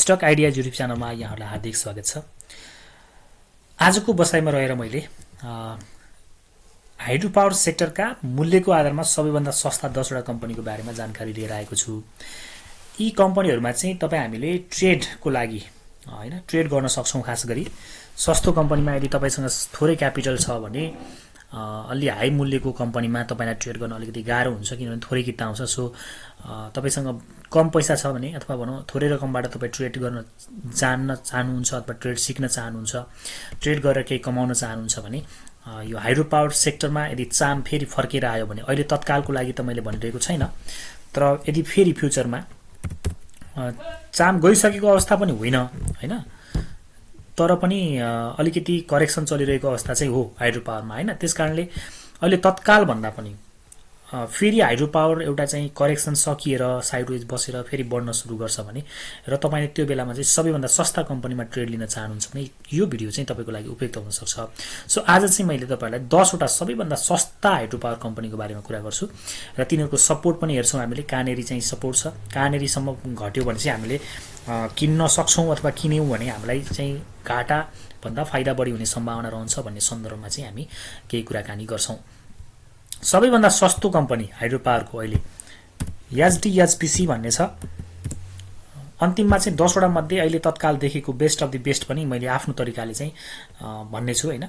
Stock ideas YouTube च्यानलमा यहाँहरूलाई हार्दिक स्वागत छ। आजको बसाइमा रहेर मैले हाइड्रो पावर सेक्टरका मूल्यको आधारमा सबैभन्दा सस्ता 10 वटा कम्पनीको बारेमा जानकारी लिएर आएको छु। यी कम्पनीहरुमा चाहिँ तपाई हामीले ट्रेडको लागि हैन ट्रेड गर्न सक्छौं। खास गरी सस्तो कम्पनीमा यदि तपाईसँग थोरै क्यापिटल छ भने अलि हाई मूल्यको कम्पनीमा तपाईलाई ट्रेड गर्न अलिकति गाह्रो हुन्छ, किनभने थोरै किता आउँछ। सो तपाईसँग कम पैसा छ भने अथवा भनौं थोरै रकमबाट तपाई ट्रेड गर्न जान्न चाहनुहुन्छ अथवा ट्रेड सिक्न चाहनुहुन्छ, ट्रेड गरेर केही कमाउन चाहनुहुन्छ भने यो हाइड्रो पावर सेक्टरमा यदि चाम फेरि फर्केर आयो भने, अहिले तत्कालको लागि त मैले भनिरहेको छैन, तर यदि फेरि फ्युचरमा चाम गइसकेको अवस्था पनि होइन हैन, तर पनि अलिकति करेक्सन चलिरहेको अवस्था चाहिँ हो हाइड्रो पावरमा हैन। त्यसकारणले अहिले तत्काल भन्दा पनि फेरि हाइड्रो पावर एउटा चाहिँ करेक्सन सकिएर साइडवेज बसेर फेरि बढ्न सुरु गर्छ भने र तपाईले त्यो बेलामा चाहिँ सबैभन्दा सस्ता कम्पनीमा ट्रेड लिन चाहनुहुन्छ भने यो भिडियो चाहिँ तपाईको लागि उपयुक्त हुन सक्छ। सो आज चाहिँ मैले तपाईलाई 10 वटा सबैभन्दा सस्ता हाइड्रो पावर कम्पनीको बारेमा कुरा गर्छु र तिनीहरुको सपोर्ट पनि हेर्छौं हामीले। कहाँनेरि चाहिँ सपोर्ट छ, कहाँनेरि सम्म घट्यो भने चाहिँ हामीले किन्न सक्छौं अथवा किन्यौं भने हामीलाई चाहिँ घाटा भन्दा फाइदा बढी हुने सम्भावना रहन्छ भन्ने सन्दर्भमा चाहिँ हामी केही कुराकानी गर्छौं। सबैभन्दा सस्तो कम्पनी हाइड्रो पावरको अहिले एचडीएचपीसी भन्ने छ। अन्तिममा चाहिँ 10 वटा मध्ये अहिले तत्काल देखेको बेस्ट अफ द बेस्ट पनि मैले आफ्नो तरिकाले चाहिँ भन्ने छु हैन।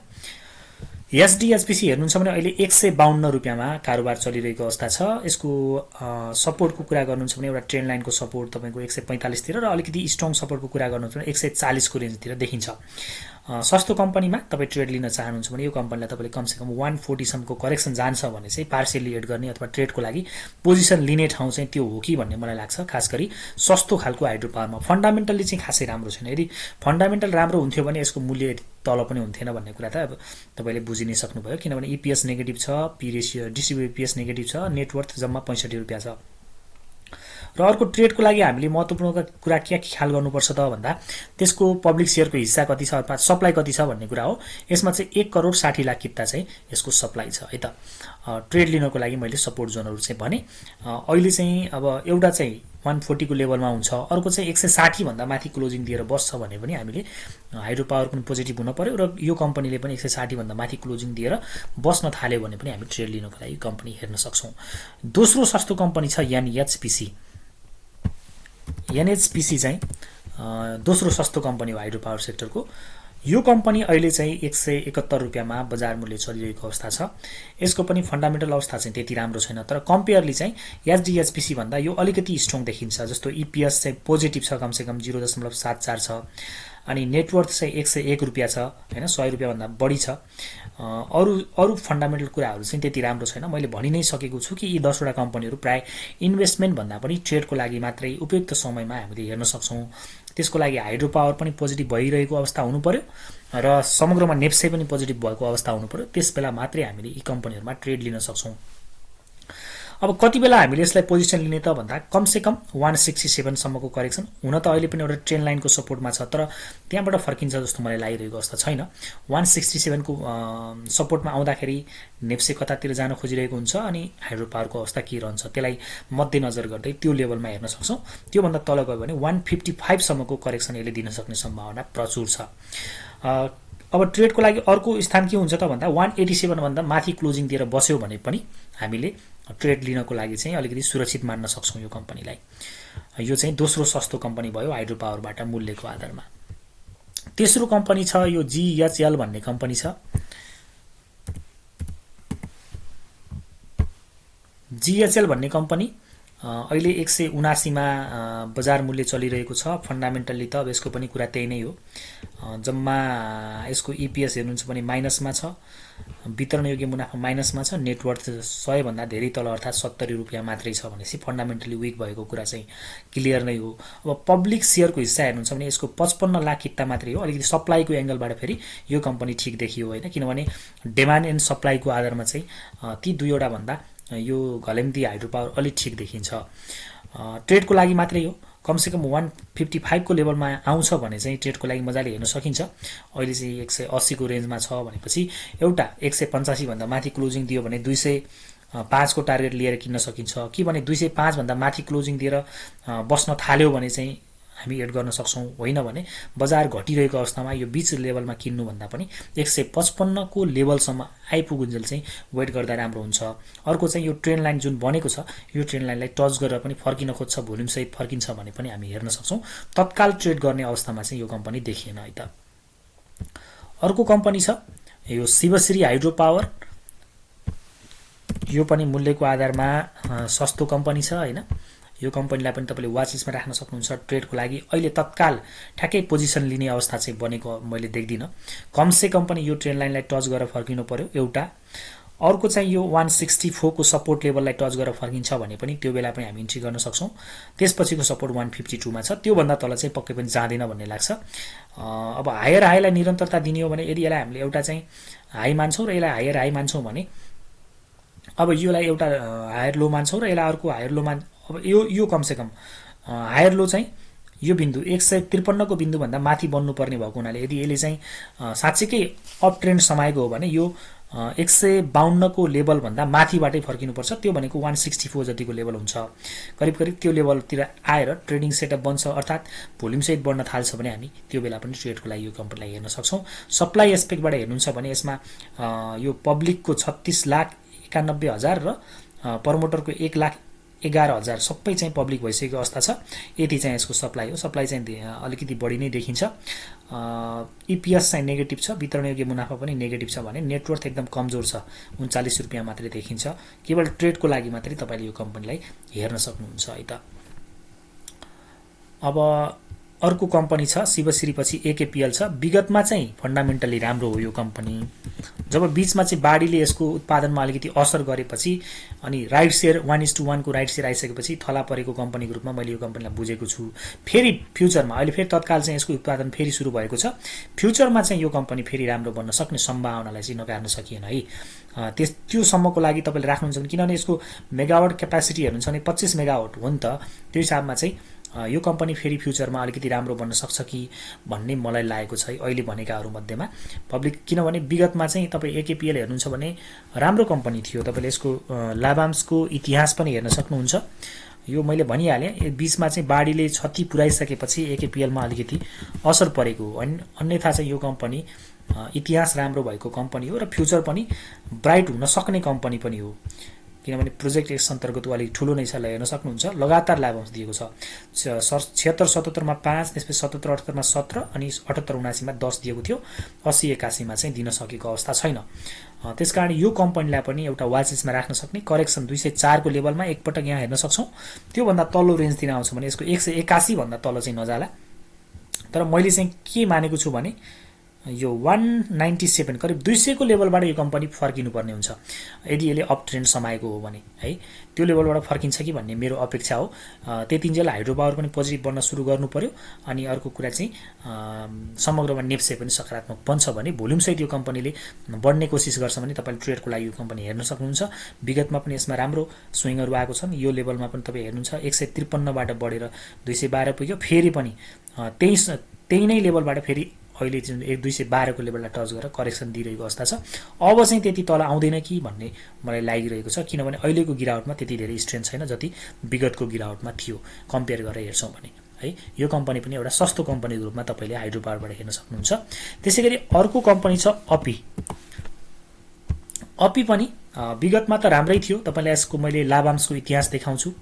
एचडीएचपीसी हेर्नुहुन्छ भने अहिले 152 रुपैयाँमा कारोबार चलिरहेको अवस्था छ। यसको सपोर्टको कुरा गर्नुहुन्छ भने एउटा ट्रेन्ड लाइनको सपोर्ट तपाईको 145 तिर र अलिकति स्ट्रङ सपोर्टको कुरा गर्नुहुन्छ भने 140 को रेन्जतिर देखिन्छ। सस्तो कम्पनीमा तपाई ट्रेड लिन चाहनुहुन्छ भने यो कम्पनीलाई तपाईले कमसेकम 140 सम्मको करेक्सन जान्छ भने चाहिँ पार्शियली एड गर्ने अथवा ट्रेडको लागि पोजिसन लिने ठाउँ चाहिँ त्यो हो कि भन्ने मलाई लाग्छ। खास गरी सस्तो खालको हाइड्रो पावरमा फन्डामेन्टली चाहिँ खासै राम्रो छैन। यदि फन्डामेन्टल राम्रो हुन्थ्यो भने यसको मूल्य तल पनि हुन्थेन भन्ने कुरा त अब तपाईले बुझि नै सक्नुभयो, किनभने ईपीएस नेगेटिभ छ, P ratio distributed EPS negative छ, नेटवर्थ जम्मा 65 रुपैयाँ छ। र अर्को ट्रेडको लागि हामीले महत्त्वपूर्ण कुरा के ख्याल गर्नुपर्छ त भन्दा त्यसको पब्लिक शेयरको हिस्सा कति छ अथवा सप्लाई कति छ भन्ने कुरा हो। यसमा चाहिँ 1 करोड 60 लाख किता चाहिँ यसको सप्लाई छ है त। ट्रेड लिनको लागि मैले सपोर्ट जोनहरु चाहिँ भने अहिले चाहिँ अब एउटा चाहिँ 140 को लेभलमा हुन्छ, अर्को चाहिँ 160 भन्दा माथि क्लोजिङ दिएर बस्छ भने पनि हामीले हाइड्रो पावर पनि पोजिटिभ हुन पर्यो र यो कम्पनीले पनि 160 भन्दा माथि क्लोजिङ दिएर बस्न थाल्यो भने पनि हामी ट्रेड लिनको लागि कम्पनी हेर्न सक्छौं। दोस्रो सस्तो कम्पनी छ एनएचपीसी। एनएचपीसी चाहिँ दोस्रो सस्तो कम्पनी हो हाइड्रो पावर सेक्टरको। यो कम्पनी अहिले चाहिँ 171 रुपैयाँमा बजार मूल्य चलिरहेको अवस्था छ। यसको पनि फन्डामेन्टल अवस्था चाहिँ त्यति राम्रो छैन, तर कम्पेयरली चाहिँ एचडीएचपीसी भन्दा यो अलिकति स्ट्रङ देखिन्छ। जस्तो ईपीएस चाहिँ पोजिटिभ छ, कमसेकम 0.74 छ, अनि नेटवर्थ चाहिँ 101 रुपैयाँ छ हैन, 100 रुपैयाँ भन्दा बढी छ। अरु फन्डामेन्टल कुराहरु चाहिँ त्यति राम्रो छैन। मैले भनि नै सकेको छु कि यी 10 वटा कम्पनीहरु प्राय इन्भेस्टमेन्ट भन्दा पनि ट्रेडको लागि मात्रै उपयुक्त समयमा हामीले हेर्न सक्छौं। त्यसको लागि हाइड्रो पावर पनि पोजिटिभ भइरहेको अवस्था हुनु पर्यो र समग्रमा नेप्से पनि पोजिटिभ भएको अवस्था हुनु पर्यो। त्यसबेला मात्रै हामीले यी कम्पनीहरुमा ट्रेड लिन सक्छौं। अब कति बेला हामीले यसलाई पोजिसन लिने त भन्दा कमसेकम 167 सम्मको करेक्सन हुन त अहिले पनि एउटा ट्रेन्ड लाइनको सपोर्टमा छ, तर त्यहाँबाट फर्किन्छ जस्तो मलाई लागिरहेको अवस्था छैन। 167 को सपोर्टमा आउँदाखेरि नेप्से कतातिर जान खोजिरहेको हुन्छ अनि हाइड्रो पावरको अवस्था के रहन्छ त्यसलाई मध्यनजर गर्दै त्यो लेभलमा हेर्न सक्छौं। त्यो भन्दा तल गयो भने 155 सम्मको करेक्सन यसले दिन सक्ने सम्भावना प्रचुर छ। अब ट्रेडको लागि अर्को स्थान के हुन्छ त भन्दा 187 भन्दा माथि क्लोजिङ दिएर बस्यो भने पनि हामीले ट्रेड लिनको लागि चाहिँ अलिकति सुरक्षित मान्न सक्छौं यो कम्पनीलाई। यो चाहिँ दोस्रो सस्तो कम्पनी भयो हाइड्रो पावरबाट मूल्यको आधारमा। तेस्रो कम्पनी छ यो जीएचएल भन्ने कम्पनी छ। जीएचएल भन्ने कम्पनी अहिले 179 मा बजार मूल्य चलिरहेको छ। फन्डामेन्टली त अब यसको पनि कुरा त्यही नै हो। जम्मा यसको ईपीएस हेर्नुहुन्छ भने माइनसमा छ, वितरण योग्य मुनाफा माइनसमा छ, नेटवर्थ 100 भन्दा धेरै तल अर्थात 70 रुपैयाँ मात्रै छ भनेपछि फन्डामेन्टली वीक भएको कुरा चाहिँ क्लियर नै हो। अब पब्लिक शेयरको हिस्सा हेर्नुहुन्छ भने यसको 55 लाख किता मात्रै हो। अलिकति सप्लाईको एंगलबाट फेरि यो कम्पनी ठीक देखियो हैन, किनभने डिमान्ड एन्ड सप्लाईको आधारमा चाहिँ ती दुईवटा भन्दा यो घलेम्ती हाइड्रो पावर अलि ठीक देखिन्छ। ट्रेडको लागि मात्रै हो। कमसेकम 155 को लेभलमा आउँछ भने चाहिँ ट्रेडको लागि मजाले हेर्न सकिन्छ। अहिले चाहिँ 180 को रेन्जमा छ भनेपछि एउटा 185 भन्दा माथि क्लोजिङ दियो भने 205 को टार्गेट लिएर किन्न सकिन्छ कि भने 205 भन्दा माथि क्लोजिङ दिएर बस्न थाल्यो भने चाहिँ हामी एड गर्न सक्छौँ, होइन भने बजार घटिरहेको अवस्थामा यो बीच लेभलमा किन्नुभन्दा पनि 155 को लेभलसम्म आइपुगुन्जेल चाहिँ वेट गर्दा राम्रो हुन्छ। अर्को चाहिँ यो ट्रेन्ड लाइन जुन बनेको छ यो ट्रेन्ड लाइनलाई टच गरेर पनि फर्किन खोज्छ, भोल्युम सहित फर्किन्छ भने पनि हामी हेर्न सक्छौँ। तत्काल ट्रेड गर्ने अवस्थामा चाहिँ यो कम्पनी देखिएन है त। अर्को कम्पनी छ यो शिवश्री हाइड्रो पावर। यो पनि मूल्यको आधारमा सस्तो कम्पनी छ हैन। यो कम्पनीलाई पनि तपाईले वाच लिस्टमा राख्न सक्नुहुन्छ ट्रेडको लागि। अहिले तत्काल ठ्याक्कै पोजिसन लिने अवस्था चाहिँ बनेको मैले देख्दिन। कमसे कम पनि यो ट्रेन्ड लाइनलाई टच गरेर फर्किनु पर्यो एउटा। अर्को चाहिँ यो 164 को सपोर्ट लेभललाई टच गरेर फर्किन्छ भने पनि त्यो बेला पनि हामी इन्ट्री गर्न सक्छौं। त्यसपछिको सपोर्ट 152 मा छ, त्यो भन्दा तल चाहिँ पक्कै पनि जाँदैन भन्ने लाग्छ। अब हायर हाईलाई निरन्तरता दिने हो भने यदि यसलाई हामीले एउटा चाहिँ हाई मान्छौं र यसलाई हायर हाई मान्छौं भने अब योलाई एउटा हायर लो मान्छौं र यसलाई अर्को हायर लो अब यो कमसे कम हायर लो चाहिँ यो बिन्दु 153 को बिन्दु भन्दा माथि बन्नु पर्ने भएको हुनाले यदि यसले चाहिँ साच्चै अप ट्रेन्ड समाएको हो भने यो 152 को लेभल भन्दा माथिबाटै फर्किनुपर्छ। त्यो भनेको 164 जतिको लेभल हुन्छ। करिब करिब त्यो लेभलतिर आएर ट्रेडिङ सेटअप बन्छ, अर्थात भोल्युम सहित बढ्न थाल्छ भने हामी त्यो बेला पनि ट्रेडको लागि यो कम्पनीलाई हेर्न सक्छौं। सप्लाई एस्पेक्टबाट हेर्नुहुन्छ भने यसमा यो पब्लिकको 36,91,000 र प्रमोटरको 1,11,000 सबै चाहिँ पब्लिक भइसकेको अवस्था छ। यति चाहिँ यसको सप्लाई हो। सप्लाई चाहिँ अलिकति बढी नै देखिन्छ। ईपीएस चाहिँ नेगेटिभ छ, वितरणयोग्य मुनाफा पनि नेगेटिभ छ भने नेटवर्थ एकदम कमजोर छ, 39 रुपैयाँ मात्रै देखिन्छ। केवल ट्रेडको लागि मात्रै तपाईले यो कम्पनीलाई हेर्न सक्नुहुन्छ है त। अब अर्को कम्पनी छ शिवश्री पछि एकेपीएल छ। विगतमा चाहिँ फन्डामेन्टली राम्रो हो यो कम्पनी। जब बीचमा चाहिँ बाढीले यसको उत्पादनमा अलिकति असर गरेपछि अनि राइट शेयर 1:1 को राइट शेयर आइसकेपछि थला परेको कम्पनीको रूपमा मैले यो कम्पनीलाई बुझेको छु। फेरि फ्युचरमा अहिले फेरि तत्काल चाहिँ यसको उत्पादन फेरि सुरु भएको छ। फ्युचरमा चाहिँ यो कम्पनी फेरि राम्रो बन्न सक्ने सम्भावनालाई चाहिँ नकार्न सकिएन है। त्यो सम्मको लागि तपाईले राख्नुहुन्छ भने, किनभने यसको मेगावाट क्यापासिटी हेर्नुहुन्छ भने 25 मेगावाट हो नि त। त्यो हिसाबमा चाहिँ यो कम्पनी फेरि फ्युचरमा अलिकति राम्रो बन्न सक्छ कि भन्ने मलाई लागेको छ अहिले भनेकाहरू मध्येमा पब्लिक। किनभने विगतमा चाहिँ तपाई एकेपीएल हेर्नुहुन्छ भने राम्रो कम्पनी थियो। तपाईले यसको लाभांशको इतिहास पनि हेर्न सक्नुहुन्छ। यो मैले भनिहालेँ, बीचमा चाहिँ बाढीले क्षति पुर्याइसकेपछि एकेपीएलमा अलिकति असर परेको हो। अन्यथा चाहिँ यो कम्पनी इतिहास राम्रो भएको कम्पनी हो र फ्युचर पनि ब्राइट हुन सक्ने कम्पनी पनि हो। किनभने प्रोजेक्ट एक्स अन्तर्गत अलिक ठूलो नै छ, हेर्न सक्नुहुन्छ। लगातार लाभांश दिएको छ। 76-77 मा 5, त्यसपछि 77-78 मा 17 अनि 78-79 मा 10 दिएको थियो। 80-81 मा चाहिँ दिन सकेको अवस्था छैन। त्यसकारण यो कम्पनीलाई पनि एउटा वाच लिस्टमा राख्न सक्ने। करेक्सन 204 को लेभलमा एकपटक यहाँ हेर्न सक्छौं। त्यो भन्दा तल्लो रेन्जतिर आउँछ भने यसको 181 भन्दा तल चाहिँ नजाला। तर मैले चाहिँ के मानेको छु भने यो 197 करिब 200 को लेभलबाट यो कम्पनी फर्किनु पर्ने हुन्छ यदि यसले अप ट्रेन्ड समाएको हो भने है। त्यो लेभलबाट फर्किन्छ कि भन्ने मेरो अपेक्षा हो। त्यतिन्जेल हाइड्रो पावर पनि पोजिटिभ बन्न सुरु गर्नु पर्यो। अनि अर्को कुरा चाहिँ समग्रमा नेप्से पनि सकारात्मक बन्छ भने भोल्युम सहित यो कम्पनीले बढ्ने कोसिस गर्छ भने तपाईले ट्रेडको लागि यो कम्पनी हेर्न सक्नुहुन्छ। विगतमा पनि यसमा राम्रो स्विङहरू आएको छन्। यो लेभलमा पनि तपाई हेर्नुहुन्छ 153 बाट बढेर 212 पुग्यो। फेरि पनि त्यही नै लेभलबाट फेरि अहिले जुन 212 को लेभललाई टच गरेर करेक्सन दिइरहेको अवस्था छ। अब चाहिँ त्यति तल आउँदैन कि भन्ने मलाई लागिरहेको छ। किनभने अहिलेको गिरावटमा त्यति धेरै स्ट्रेन्थ छैन जति विगतको गिरावटमा थियो कम्पेयर गरेर हेर्छौं भने है। यो कम्पनी पनि एउटा सस्तो कम्पनीको रूपमा तपाईले हाइड्रो पावरबाट हेर्न सक्नुहुन्छ। त्यसैगरी अर्को कम्पनी छ अपी। अपी पनि विगतमा त राम्रै थियो। तपाईलाई यसको मैले लाभांशको इतिहास देखाउँछु।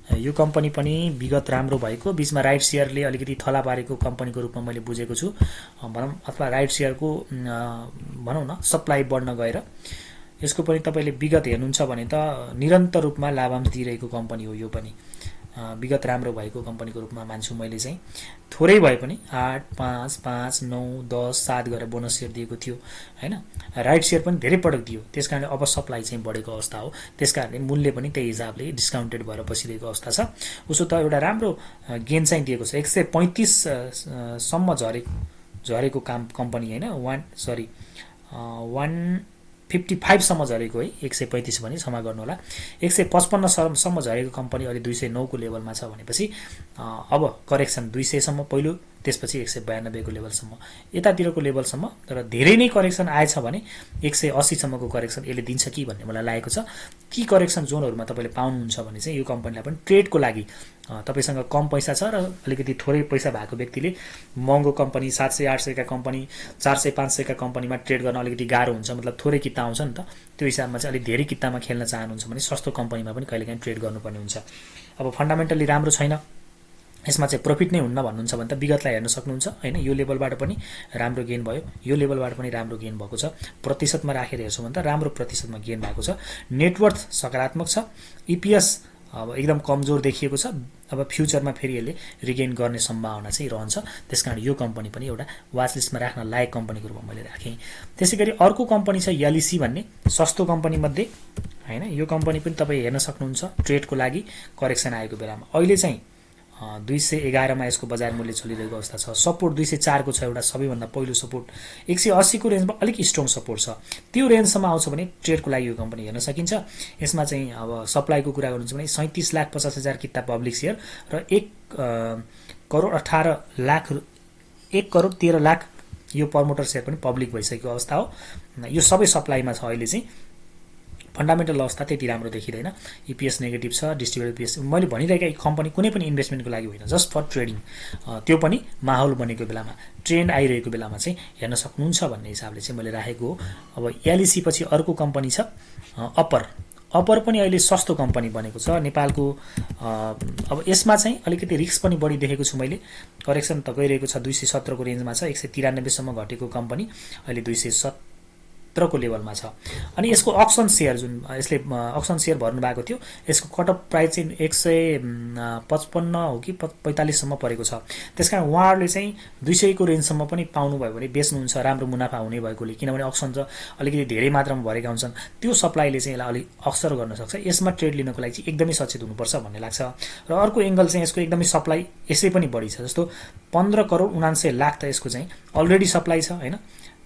यो कम्पनी पनि विगत राम्रो भएको, बीचमा राइट शेयरले अलिकति थला पारेको कम्पनीको रूपमा मैले बुझेको छु भनौं, अथवा राइट शेयरको भनौं न सप्लाई बढ्न गएर यसको पनि तपाईले विगत हेर्नुहुन्छ भने त निरन्तर रूपमा लाभांश दिइरहेको कम्पनी हो। यो पनि विगत राम्रो भएको कम्पनीको रूपमा मान्छु मैले चाहिँ। थोरै भए पनि 8, 5, 5, 9, 10, 7 गरेर बोनस शेयर दिएको थियो हैन। राइट शेयर पनि धेरै पटक दियो। त्यसकारणले अब सप्लाई चाहिँ बढेको अवस्था हो। त्यसकारणले मूल्य पनि त्यही हिसाबले डिस्काउन्टेड भएर बसिरहेको अवस्था छ। उसो त एउटा राम्रो गेन चाहिँ दिएको छ। 135 सम्म झरेको कम्पनी हैन। 155 सम्म झरेको है। 135 भने क्षमा गर्नु होला। 155 सम्म झरेको कम्पनी अहिले 209 को लेभलमा छ भनेपछि अब करेक्सन 200 सम्म पहिलो, त्यसपछि 192 को लेभलसम्म यतातिरको लेभलसम्म तर धेरै नै करेक्सन आएछ भने 180 सम्मको करेक्सन यसले दिन्छ कि भन्ने मलाई लागेको छ ती करेक्सन जोनहरुमा तपाईले पाउनुहुन्छ भने चाहिँ यो कम्पनीलाई पनि ट्रेडको लागि तपाईसँग कम पैसा छ र अलिकति थोरै पैसा भएको व्यक्तिले महँगो कम्पनी 700 800 का कम्पनी 400 500 का कम्पनीमा ट्रेड गर्न अलिकति गाह्रो हुन्छ मतलब थोरै किता आउँछ नि त त्यो हिसाबमा चाहिँ अलि धेरै कितामा खेल्न चाहनुहुन्छ भने सस्तो कम्पनीमा पनि कहिलेकाहीँ ट्रेड गर्नुपर्ने हुन्छ अब फन्डामेन्टली राम्रो छैन यसमा चाहिँ प्रॉफिट नै हुन्न भन्नुहुन्छ भने त विगतलाई हेर्न सक्नुहुन्छ हैन यो लेभलबाट पनि राम्रो गेन भयो यो लेभलबाट पनि राम्रो गेन भएको छ प्रतिशतमा राखेर हेर्छौं भने त राम्रो प्रतिशतमा गेन भएको छ नेटवर्थ सकारात्मक छ ईपीएस अब एकदम कमजोर देखिएको छ अब फ्युचरमा फेरि यसले रिगेन गर्ने सम्भावना चाहिँ रहन्छ त्यसकारण यो कम्पनी पनि एउटा वाच लिस्टमा राख्न लायक कम्पनीको रूपमा मैले राखे त्यसैगरी अर्को कम्पनी छ एलईसी भन्ने सस्तो कम्पनी मध्ये हैन यो कम्पनी पनि तपाई हेर्न सक्नुहुन्छ ट्रेडको लागि करेक्सन आएको बेलामा अहिले चाहिँ 211 मा यसको बजार मूल्य चलिरहेको अवस्था छ सपोर्ट 204 को छ एउटा सबैभन्दा पहिलो सपोर्ट 180 को रेन्जमा अलिक स्ट्रङ सपोर्ट छ त्यो रेन्जसम्म आउँछ भने ट्रेडको लागि यो कम्पनी हेर्न सकिन्छ यसमा चाहिँ अब सप्लाईको कुरा गर्नुहुन्छ भने 37,50,000 किता पब्लिक शेयर र 1 करोड 13 लाख यो प्रमोटर शेयर पनि पब्लिक भइसकेको अवस्था हो यो सबै सप्लाईमा छ अहिले चाहिँ फन्डामेन्टल अवस्था त्यति राम्रो देखिदैन ईपीएस नेगेटिभ छ डिस्ट्रिब्युटेड ईपीएस मैले भनिरहेका कम्पनी कुनै पनि इन्भेस्टमेन्टको लागि होइन जस्ट फर ट्रेडिङ त्यो पनि माहौल बनेको बेलामा ट्रेन्ड आइरहेको बेलामा चाहिँ हेर्न सक्नुहुन्छ भन्ने हिसाबले चाहिँ मैले राखेको हो अब एलईसी पछि अर्को कम्पनी छ अपर पनि अहिले सस्तो कम्पनी बनेको छ नेपालको अब यसमा चाहिँ अलिकति रिस्क पनि बढी देखेको छु मैले करेक्सन त गइरहेको छ 217 को रेन्जमा छ 193 सम्म घटेको कम्पनी अहिले 217 को लेभलमा छ अनि यसको अक्सन शेयर जुन यसले अक्सन शेयर भर्नु भएको थियो यसको कट अफ प्राइस चाहिँ 155 हो कि 45 सम्म परेको छ त्यसकारण उहाँहरुले चाहिँ 200 को रेन्जसम्म पनि पाउनु भयो भने बेच्नुहुन्छ राम्रो मुनाफा हुने भएकोले किनभने अक्सन चाहिँ अलिकति धेरै मात्रामा भरेका हुन्छन् त्यो सप्लाईले चाहिँ यसलाई अलि अक्सर गर्न सक्छ यसमा ट्रेड लिनको लागि चाहिँ एकदमै सचेत हुनुपर्छ भन्ने लाग्छ र अर्को एंगल चाहिँ यसको एकदमै सप्लाई यसै पनि बढी छ जस्तो 15 करोड 79 लाख त यसको चाहिँ अलरेडी सप्लाई छ हैन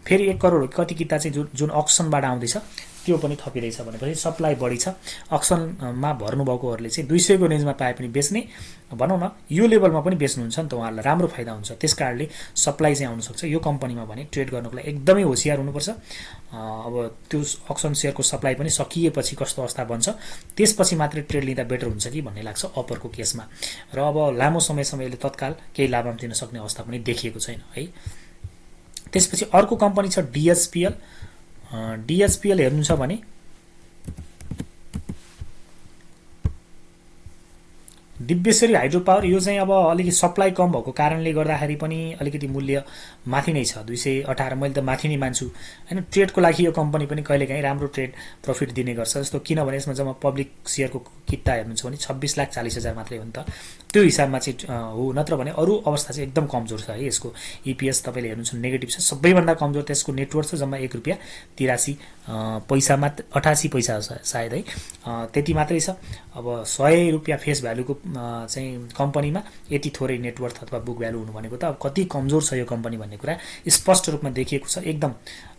फेरि 1 करोड कति किता चाहिँ जुन अक्सनबाट आउँदैछ त्यो पनि थपिरहेछ भनेपछि सप्लाई बढी छ अक्सनमा भर्नु भएकोहरुले चाहिँ 200 को रेन्जमा पाए पनि बेच्ने भनौं न यो लेभलमा पनि बेच्नुहुन्छ नि त उहाँहरुलाई राम्रो फाइदा हुन्छ त्यसकारणले सप्लाई चाहिँ आउन सक्छ यो कम्पनीमा भने ट्रेड गर्नको लागि एकदमै होशियार हुनुपर्छ अब त्यो अक्सन शेयरको सप्लाई पनि सकिएपछि कस्तो अवस्था बन्छ त्यसपछि मात्रै ट्रेड लिँदा बेटर हुन्छ कि भन्ने लाग्छ अपरको केसमा र अब लामो समयसम्म यसले तत्काल केही लाभांश दिन सक्ने अवस्था पनि देखिएको छैन है त्यसपछि अर्को कम्पनी छ डीएचपीएल हेर्नुहुन्छ भने दिव्यश्री हाइड्रो पावर यो चाहिँ अब अलिकति सप्लाई कम भएको कारणले गर्दाखेरि पनि अलिकति मूल्य माथि नै छ 218 मैले त माथि नै मान्छु हैन ट्रेडको लागि यो कम्पनी पनि कहिलेकाहीँ राम्रो ट्रेड प्रॉफिट दिने गर्छ जस्तो किनभने यसमा जम्मा पब्लिक शेयरको किता हेर्नुहुन्छ भने 26,40,000 मात्रै हो नि त त्यो हिसाबमा चाहिँ हो नत्र भने अरु अवस्था चाहिँ एकदम कमजोर छ है यसको ईपीएस तपाईले हेर्नुहुन्छ नेगेटिभ छ सबैभन्दा कमजोर त्यसको नेटवर्थ छ जम्मा 1 रुपैयाँ 83 पैसा मात्र 88 पैसा सायद है त्यति मात्रै छ अब 100 रुपैयाँ फेस भ्यालुको चाहिँ कम्पनीमा यति थोरै नेटवर्थ अथवा बुक भ्यालु हुनु भनेको त अब कति कमजोर छ यो कम्पनी भन्ने कुरा स्पष्ट रूपमा देखिएको छ एकदम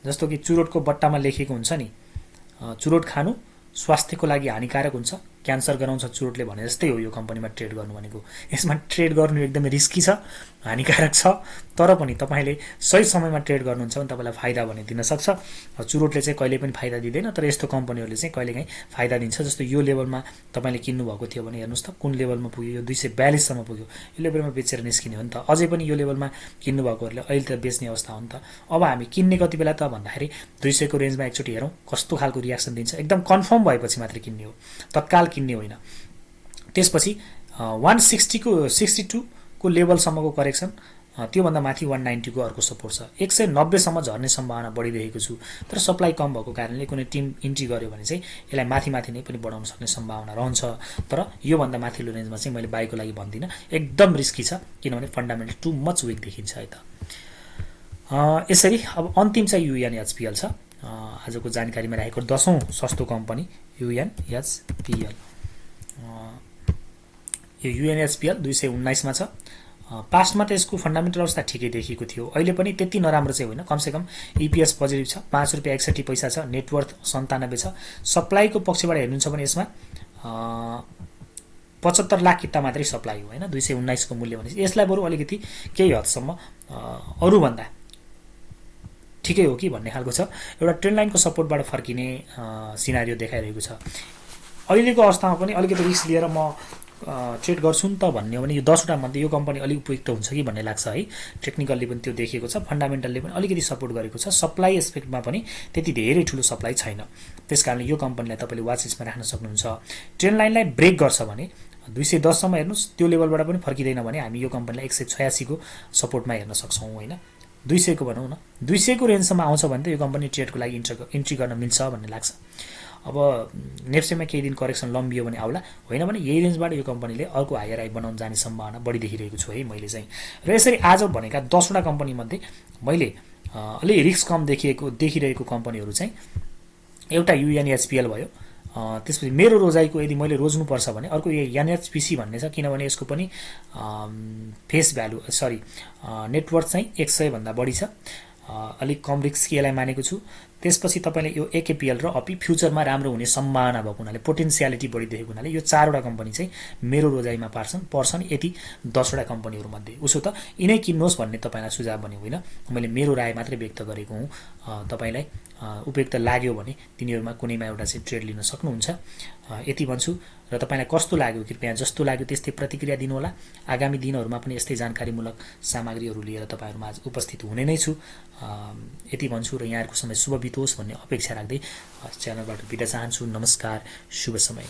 जस्तो कि चुरोटको बट्टामा लेखेको हुन्छ नि चुरोट खानु स्वास्थ्यको लागि हानिकारक हुन्छ क्यान्सर गराउँछ चुरोटले भने जस्तै हो यो कम्पनीमा ट्रेड गर्नु भनेको यसमा ट्रेड गर्नु एकदमै रिस्की छ हानिकारक छ तर पनि तपाईले सही समयमा ट्रेड गर्नुहुन्छ भने तपाईलाई फाइदा भने दिन सक्छ चुरोटले चाहिँ कहिले पनि फाइदा दिदैन तर यस्तो कम्पनीहरुले चाहिँ कहिलेकाहीँ फाइदा दिन्छ जस्तो यो लेभलमा तपाईले किन्नु भएको थियो भने हेर्नुस् त कुन लेभलमा पुग्यो यो 242 सम्म पुग्यो यो लेभलमा बेचेर निस्किने हो नि त अझै पनि यो लेभलमा किन्नु भएकोहरुले अहिले त बेच्ने अवस्था हो नि त अब हामी किन्ने कति बेला त भन्दाखेरि 200 को रेन्जमा एकचोटी हेरौं कस्तो खालको रियाक्सन दिन्छ एकदम कन्फर्म भएपछि मात्र किन्ने हो तत्काल किन्ने होइन त्यसपछि 160 को 62 को लेभलसम्मको करेक्सन त्यो भन्दा माथि 190 को अर्को सपोर्ट छ 190 सम्म झर्ने सम्भावना बढिरहेको छु तर सप्लाई कम भएको कारणले कुनै टिम इन्ट्री गर्यो भने चाहिँ यसलाई माथि नै पनि बढाउन सक्ने सम्भावना रहन्छ तर यो भन्दा माथिल्लो रेन्जमा चाहिँ मैले बाइको लागि भन्दिन एकदम रिस्की छ किनभने फन्डामेन्टल टु मच वीक देखिन्छ है त यसरी अब अन्तिम चाहिँ युएनएचपीएल छ आजको जानकारीमा राखेको 10औं सस्तो कम्पनी युएनएचपीएल यो युएनएचपीएल 219 मा छ पास्टमा त यसको फन्डामेन्टल अवस्था ठिकै देखिएको थियो अहिले पनि त्यति नराम्रो चाहिँ होइन कमसे कम ईपीएस पोजिटिभ छ 5 रुपैयाँ 61 पैसा छ नेटवर्थ 97 छ सप्लाईको पक्षबाट हेर्नुहुन्छ भने यसमा 75 लाख किता मात्रै सप्लाई हो हैन 219 को मूल्य भनेपछि यसलाई बरु अलिकति केही हदसम्म अरु भन्दा ठिकै हो कि भन्ने खालको छ एउटा ट्रेन लाइनको सपोर्टबाट फर्किने सिनारियो देखाइरहेको छ अहिलेको अवस्थामा पनि अलिकति रिस्क लिएर म ट्रेड गर्छु नि त भन्ने हो भने यो 10 वटा मध्ये यो कम्पनी अलिक उपयुक्त हुन्छ कि भन्ने लाग्छ है टेक्निकली पनि त्यो देखिएको छ फन्डामेन्टलले पनि अलिकति सपोर्ट गरेको छ सप्लाई एस्पेक्टमा पनि त्यति धेरै ठुलो सप्लाई छैन त्यसकारणले यो कम्पनीलाई तपाईले वाच लिस्टमा राख्न सक्नुहुन्छ ट्रेन लाइनलाई ब्रेक गर्छ भने 210 सम्म हेर्नुस् त्यो लेभलबाट पनि फर्किदैन भने हामी यो कम्पनीलाई 186 को सपोर्टमा हेर्न सक्छौं हैन 200 को भनौं न 200 को रेन्जसम्म आउँछ भने त यो कम्पनी ट्रेडको लागि इन्ट्री गर्न मिल्छ भन्ने लाग्छ अब नेप्सेमा केही दिन करेक्सन लम्बियो भने आउला होइन भने यही रेन्जबाट यो कम्पनीले अर्को हायर हाई बनाउन जाने सम्भावना बढी देखिरहेको छु है मैले चाहिँ र यसरी आज भनेका 10 वटा कम्पनी मध्ये मैले अलि रिस्क कम देखिरहेको कम्पनीहरु चाहिँ एउटा युएनएचपीएल भयो त्यसपछि मेरो रोजाइको यदि मैले रोज्नु पर्छ भने अर्को एनएचपीसी भन्ने छ किनभने यसको पनि फेस भ्यालु नेटवर्थ चाहिँ 100 भन्दा बढी छ अलिक कम रिस्क यसलाई मानेको छु त्यसपछि तपाईले यो एकेपीएल र अपी फ्युचरमा राम्रो हुने सम्भावना भएको हुनाले पोटेन्शियालिटी बढी देखेको हुनाले यो 4 वटा कम्पनी चाहिँ मेरो रोजाइमा पर्छन् यति 10 वटा कम्पनीहरु मध्ये उसो त यिनै किन्नुहोस् भन्ने तपाईलाई सुझाव भने होइन मैले मेरो राय मात्रै व्यक्त गरेको हुँ तपाईलाई उपयुक्त लाग्यो भने तिनीहरुमा कुनैमा एउटा चाहिँ ट्रेड लिन सक्नुहुन्छ यति भन्छु र तपाईलाई कस्तो लाग्यो कृपया जस्तो लाग्यो त्यस्तै प्रतिक्रिया दिनु होला आगामी दिनहरुमा पनि यस्तै जानकारीमूलक सामग्रीहरु लिएर तपाईहरुमा आज उपस्थित हुने नै छु यति भन्छु र यहाँहरुको समय शुभ बितोस् भन्ने अपेक्षा राख्दै च्यानलबाट बिदा चाहन्छु नमस्कार शुभ समय